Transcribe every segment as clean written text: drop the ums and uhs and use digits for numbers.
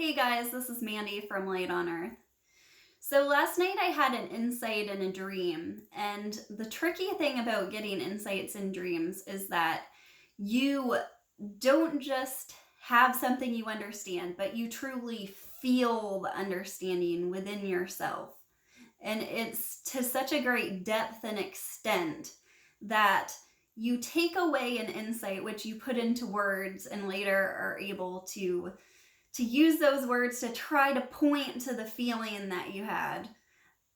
Hey guys, this is Mandy from Light on Earth. So last night I had an insight in a dream, and the tricky thing about getting insights in dreams is that you don't just have something you understand, but you truly feel the understanding within yourself. And it's to such a great depth and extent that you take away an insight which you put into words and later are able to use those words to try to point to the feeling that you had,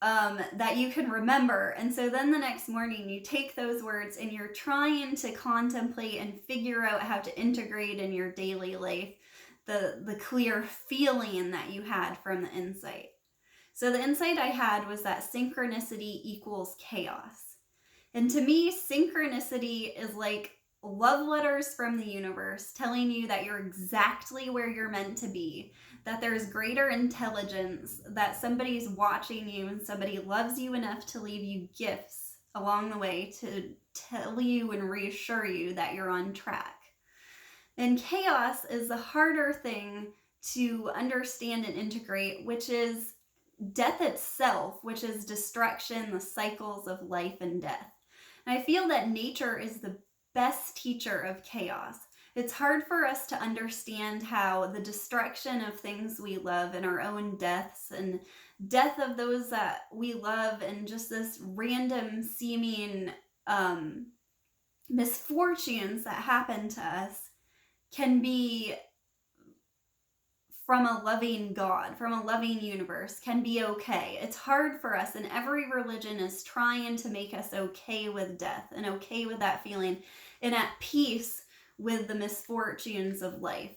that you can remember. And so then the next morning you take those words and you're trying to contemplate and figure out how to integrate in your daily life the clear feeling that you had from the insight. So the insight I had was that synchronicity equals chaos. And to me, synchronicity is like love letters from the universe telling you that you're exactly where you're meant to be, that there's greater intelligence, that somebody's watching you and somebody loves you enough to leave you gifts along the way to tell you and reassure you that you're on track. And chaos is the harder thing to understand and integrate, which is death itself, which is destruction, the cycles of life and death. And I feel that nature is the best teacher of chaos. It's hard for us to understand how the destruction of things we love and our own deaths and death of those that we love and just this random seeming misfortunes that happen to us can be from a loving God, from a loving universe, can be okay. It's hard for us, and every religion is trying to make us okay with death and okay with that feeling and at peace with the misfortunes of life.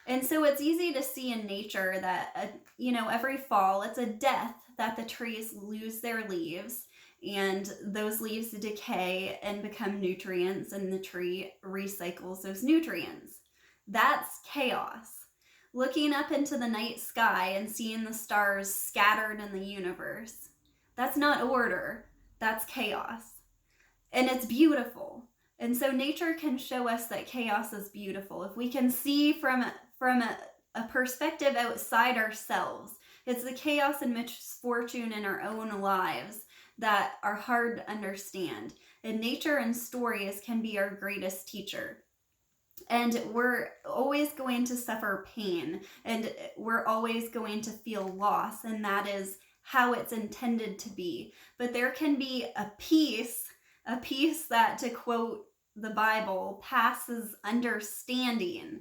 And so it's easy to see in nature that, every fall, it's a death that the trees lose their leaves, and those leaves decay and become nutrients, and the tree recycles those nutrients. That's chaos. Looking up into the night sky and seeing the stars scattered in the universe, that's not order, that's chaos. And it's beautiful. And so nature can show us that chaos is beautiful. If we can see from a perspective outside ourselves, it's the chaos and misfortune in our own lives that are hard to understand. And nature and stories can be our greatest teacher. And we're always going to suffer pain, and we're always going to feel loss, and that is how it's intended to be. But there can be a peace that, to quote the Bible, passes understanding.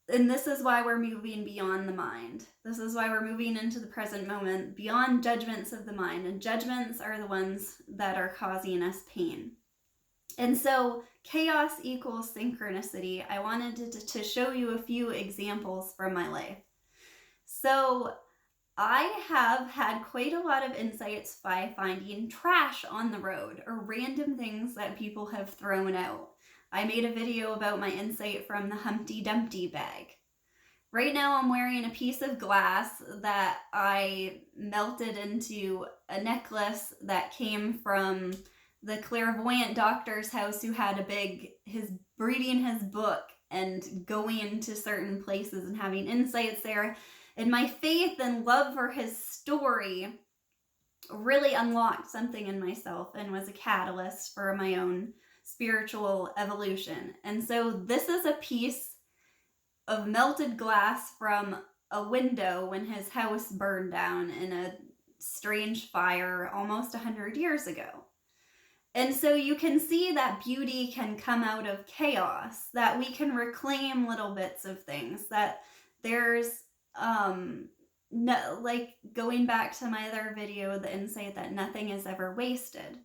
And this is why we're moving beyond the mind. This is why we're moving into the present moment, beyond judgments of the mind. And judgments are the ones that are causing us pain. And so chaos equals synchronicity. I wanted to show you a few examples from my life. So I have had quite a lot of insights by finding trash on the road or random things that people have thrown out. I made a video about my insight from the Humpty Dumpty bag. Right now I'm wearing a piece of glass that I melted into a necklace that came from the clairvoyant doctor's house who had reading his book and going to certain places and having insights there. And my faith and love for his story really unlocked something in myself and was a catalyst for my own spiritual evolution. And so this is a piece of melted glass from a window when his house burned down in a strange fire almost 100 years ago. And so you can see that beauty can come out of chaos, that we can reclaim little bits of things, that there's, like going back to my other video, the insight that nothing is ever wasted.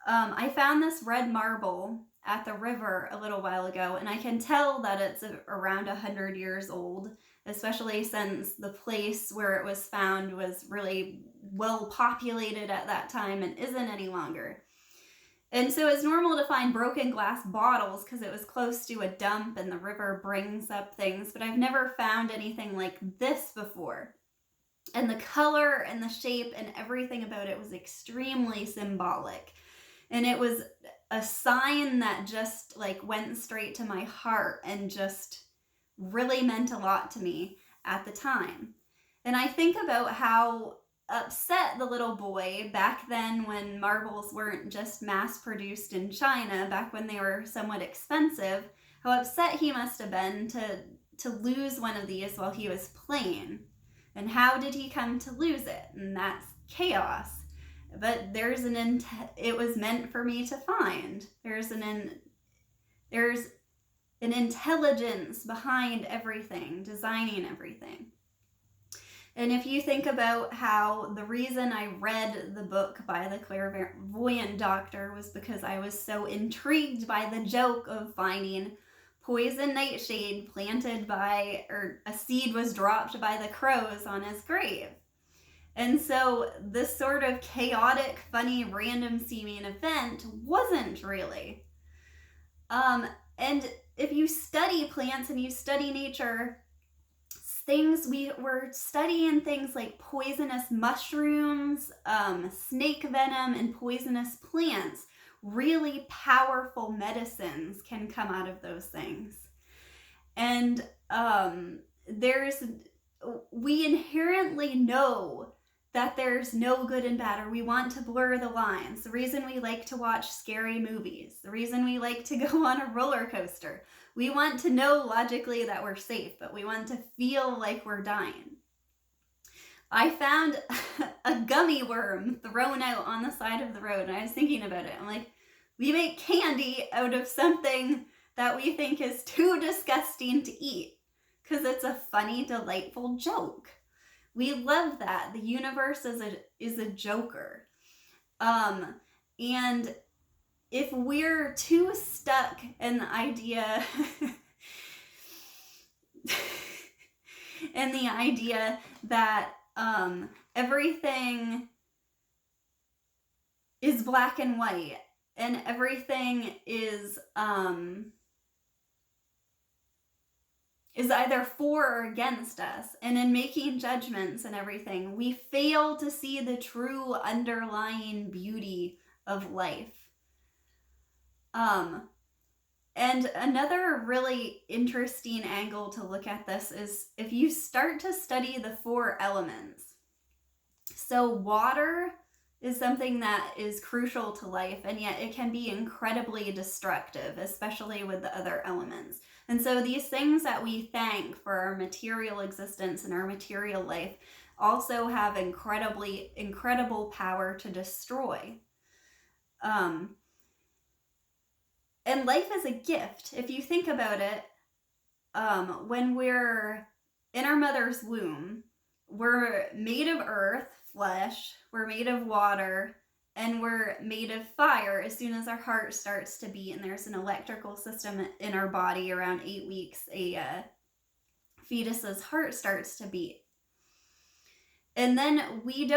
I found this red marble at the river a little while ago, and I can tell that it's around 100 years old, especially since the place where it was found was really well populated at that time and isn't any longer. And so it's normal to find broken glass bottles because it was close to a dump and the river brings up things, but I've never found anything like this before. And the color and the shape and everything about it was extremely symbolic. And it was a sign that just like went straight to my heart and just really meant a lot to me at the time. And I think about how upset the little boy back then, when marbles weren't just mass produced in China, back when they were somewhat expensive, how upset he must have been to lose one of these while he was playing. And how did he come to lose it? And that's chaos. But there's it was meant for me to find. There's an intelligence behind everything, designing everything. And if you think about how the reason I read the book by the clairvoyant doctor was because I was so intrigued by the joke of finding poison nightshade planted by, or a seed was dropped by the crows on his grave. And so this sort of chaotic, funny, random seeming event wasn't really. And if you study plants and you study nature, we're studying things like poisonous mushrooms, snake venom, and poisonous plants. Really powerful medicines can come out of those things. And we inherently know that there's no good and bad, or we want to blur the lines. The reason we like to watch scary movies, the reason we like to go on a roller coaster, we want to know logically that we're safe, but we want to feel like we're dying. I found a gummy worm thrown out on the side of the road, and I was thinking about it. I'm like, we make candy out of something that we think is too disgusting to eat because it's a funny, delightful joke. We love that. The universe is a joker. And if we're too stuck in the idea that everything is black and white and everything is either for or against us, and in making judgments and everything, we fail to see the true underlying beauty of life. And another really interesting angle to look at this is if you start to study the 4 elements. So water is something that is crucial to life, and yet it can be incredibly destructive, especially with the other elements. And so these things that we thank for our material existence and our material life also have incredible power to destroy. And life is a gift. If you think about it, when we're in our mother's womb, we're made of earth, flesh, we're made of water, and we're made of fire as soon as our heart starts to beat, and there's an electrical system in our body around 8 weeks, a fetus's heart starts to beat. And then we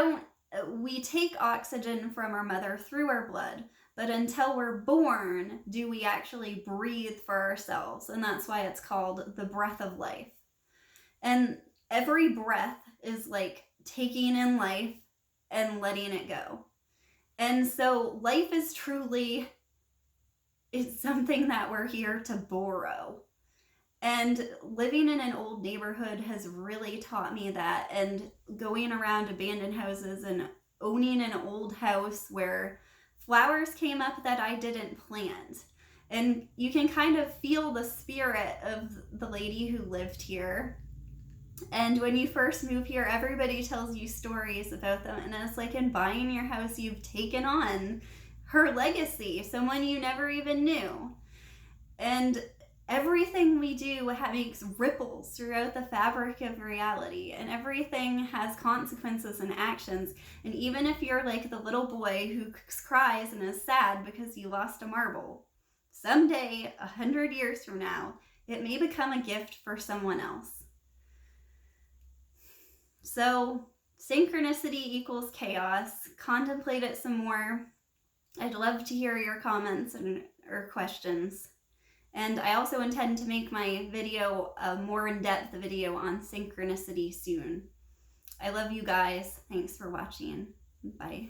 take oxygen from our mother through our blood, but until we're born, do we actually breathe for ourselves. And that's why it's called the breath of life. And every breath is like taking in life and letting it go. And so life is truly, it's something that we're here to borrow. And living in an old neighborhood has really taught me that, and going around abandoned houses and owning an old house where flowers came up that I didn't plant. And you can kind of feel the spirit of the lady who lived here. And when you first move here, everybody tells you stories about them. And it's like in buying your house, you've taken on her legacy, someone you never even knew. And everything we do makes ripples throughout the fabric of reality. And everything has consequences and actions. And even if you're like the little boy who cries and is sad because you lost a marble, someday, 100 years from now, it may become a gift for someone else. So, synchronicity equals chaos. Contemplate it some more. I'd love to hear your comments or questions. And I also intend to make my video a more in-depth video on synchronicity soon. I love you guys. Thanks for watching. Bye.